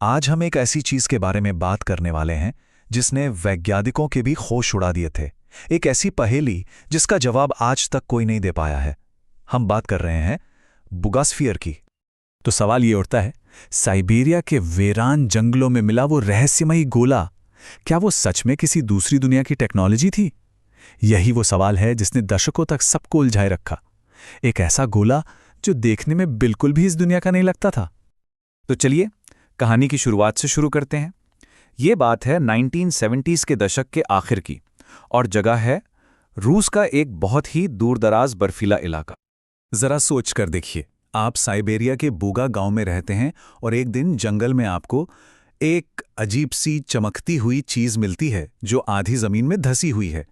आज हम एक ऐसी चीज के बारे में बात करने वाले हैं जिसने वैज्ञानिकों के भी होश उड़ा दिए थे। एक ऐसी पहेली जिसका जवाब आज तक कोई नहीं दे पाया है। हम बात कर रहे हैं बुगास्फियर की। तो सवाल ये उठता है, साइबेरिया के वीरान जंगलों में मिला वो रहस्यमयी गोला, क्या वो सच में किसी दूसरी दुनिया की टेक्नोलॉजी थी? यही वो सवाल है जिसने दशकों तक सबको उलझाए रखा। एक ऐसा गोला जो देखने में बिल्कुल भी इस दुनिया का नहीं लगता था। तो चलिए कहानी की शुरुआत से शुरू करते हैं। ये बात है 1970s के दशक के आखिर की, और जगह है रूस का एक बहुत ही दूरदराज बर्फीला इलाका। जरा सोच कर देखिए, आप साइबेरिया के बुगा गांव में रहते हैं और एक दिन जंगल में आपको एक अजीब सी चमकती हुई चीज मिलती है जो आधी जमीन में धसी हुई है।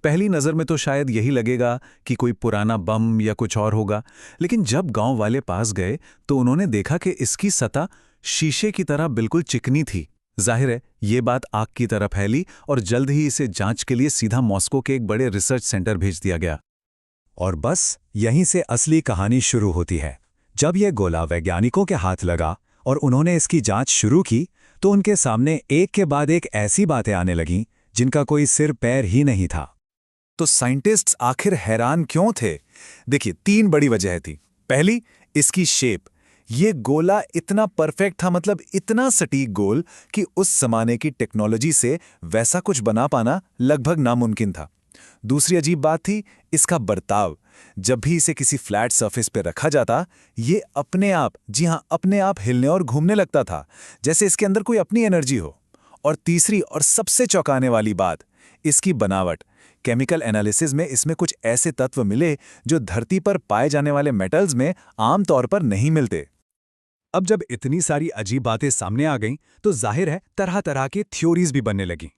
पहली नजर में तो शायद यही लगेगा कि कोई पुराना बम या कुछ और होगा, लेकिन जब गांव वाले पास गए तो उन्होंने देखा कि इसकी सतह शीशे की तरह बिल्कुल चिकनी थी। जाहिर है ये बात आग की तरह फैली और जल्द ही इसे जांच के लिए सीधा मॉस्को के एक बड़े रिसर्च सेंटर भेज दिया गया। और बस यहीं से असली कहानी शुरू होती है। जब यह गोला वैज्ञानिकों के हाथ लगा और उन्होंने इसकी जांच शुरू की तो उनके सामने एक के बाद एक ऐसी बातें आने लगीं जिनका कोई सिर पैर ही नहीं था। तो साइंटिस्ट्स आखिर हैरान क्यों थे? देखिए, 3 बड़ी वजह थी। पहली, इसकी शेप। ये गोला इतना परफेक्ट था, मतलब इतना सटीक गोल कि उस जमाने की टेक्नोलॉजी से वैसा कुछ बना पाना लगभग नामुमकिन था। दूसरी अजीब बात थी इसका बर्ताव। जब भी इसे किसी फ्लैट सरफेस पर रखा जाता, ये अपने आप, जी हां, अपने आप हिलने और घूमने लगता था, जैसे इसके अंदर कोई अपनी एनर्जी हो। और तीसरी और सबसे चौंकाने वाली बात, इसकी बनावट। केमिकल एनालिसिस में इसमें कुछ ऐसे तत्व मिले जो धरती पर पाए जाने वाले मेटल्स में आमतौर पर नहीं मिलते। अब जब इतनी सारी अजीब बातें सामने आ गईं तो जाहिर है तरह तरह की थ्योरीज भी बनने लगीं।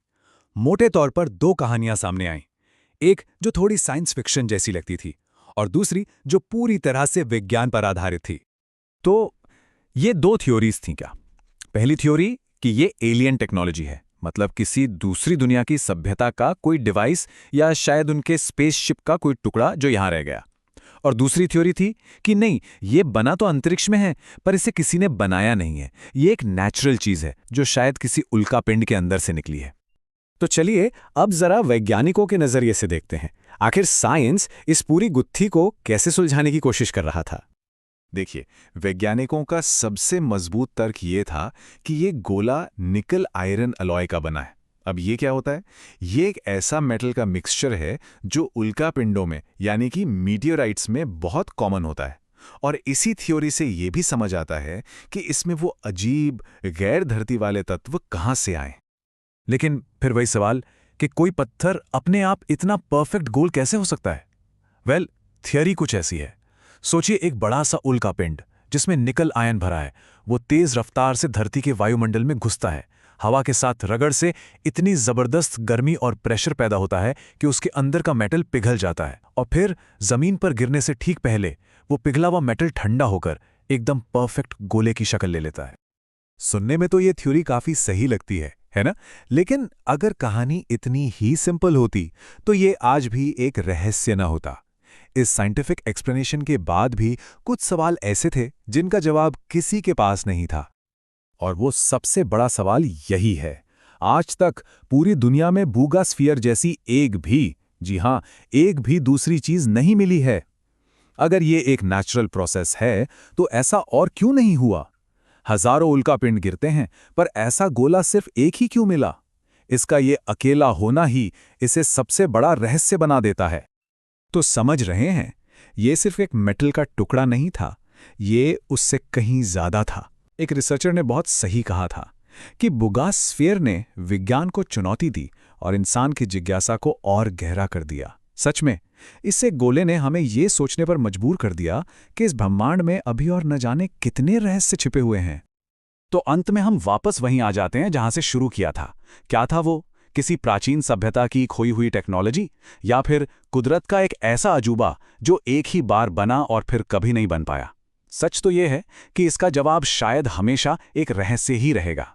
मोटे तौर पर 2 कहानियां सामने आईं, एक जो थोड़ी साइंस फिक्शन जैसी लगती थी और दूसरी जो पूरी तरह से विज्ञान पर आधारित थी। तो ये 2 थ्योरीज थीं क्या? पहली थ्योरी कि ये एलियन टेक्नोलॉजी है, मतलब किसी दूसरी दुनिया की सभ्यता का कोई डिवाइस या शायद उनके स्पेसशिप का कोई टुकड़ा जो यहां रह गया। और दूसरी थ्योरी थी कि नहीं, ये बना तो अंतरिक्ष में है पर इसे किसी ने बनाया नहीं है, ये एक नेचुरल चीज है जो शायद किसी उल्कापिंड के अंदर से निकली है। तो चलिए अब जरा वैज्ञानिकों के नजरिए से देखते हैं, आखिर साइंस इस पूरी गुत्थी को कैसे सुलझाने की कोशिश कर रहा था। देखिए, वैज्ञानिकों का सबसे मजबूत तर्क ये था कि ये गोला निकल आयरन अलॉय का बना है। अब ये क्या होता है? ये एक ऐसा मेटल का मिक्सचर है जो उल्कापिंडों में, यानी कि मीटियोराइट्स में बहुत कॉमन होता है। और इसी थ्योरी से ये भी समझ आता है कि इसमें वो अजीब गैर धरती वाले तत्व कहाँ से आए। लेकिन फिर वही सवाल कि कोई पत्थर अपने आप इतना परफेक्ट गोल कैसे हो सकता है? वेल, थियरी कुछ ऐसी है। सोचिए, एक बड़ा सा उल्कापिंड जिसमें निकल आयन भरा है, वो तेज रफ्तार से धरती के वायुमंडल में घुसता है। हवा के साथ रगड़ से इतनी जबरदस्त गर्मी और प्रेशर पैदा होता है कि उसके अंदर का मेटल पिघल जाता है और फिर जमीन पर गिरने से ठीक पहले वो पिघला हुआ मेटल ठंडा होकर एकदम परफेक्ट गोले की शक्ल ले लेता है। सुनने में तो ये थ्योरी काफी सही लगती है ना? लेकिन अगर कहानी इतनी ही सिंपल होती तो ये आज भी एक रहस्य न होता। इस साइंटिफिक एक्सप्लेनेशन के बाद भी कुछ सवाल ऐसे थे जिनका जवाब किसी के पास नहीं था। और वो सबसे बड़ा सवाल यही है, आज तक पूरी दुनिया में बुगास्फियर जैसी एक भी, जी हां, एक भी दूसरी चीज नहीं मिली है। अगर ये एक नेचुरल प्रोसेस है तो ऐसा और क्यों नहीं हुआ? हजारों उल्कापिंड गिरते हैं पर ऐसा गोला सिर्फ एक ही क्यों मिला? इसका ये अकेला होना ही इसे सबसे बड़ा रहस्य बना देता है। तो समझ रहे हैं, ये सिर्फ एक मेटल का टुकड़ा नहीं था, ये उससे कहीं ज्यादा था। एक रिसर्चर ने बहुत सही कहा था कि बुगास्फियर ने विज्ञान को चुनौती दी और इंसान की जिज्ञासा को और गहरा कर दिया। सच में, इससे गोले ने हमें ये सोचने पर मजबूर कर दिया कि इस ब्रह्मांड में अभी और न जाने कितने रहस्य छिपे हुए हैं। तो अंत में हम वापस वहीं आ जाते हैं जहां से शुरू किया था। क्या था वो? किसी प्राचीन सभ्यता की खोई हुई टेक्नोलॉजी, या फिर कुदरत का एक ऐसा अजूबा जो एक ही बार बना और फिर कभी नहीं बन पाया? सच तो यह है कि इसका जवाब शायद हमेशा एक रहस्य ही रहेगा।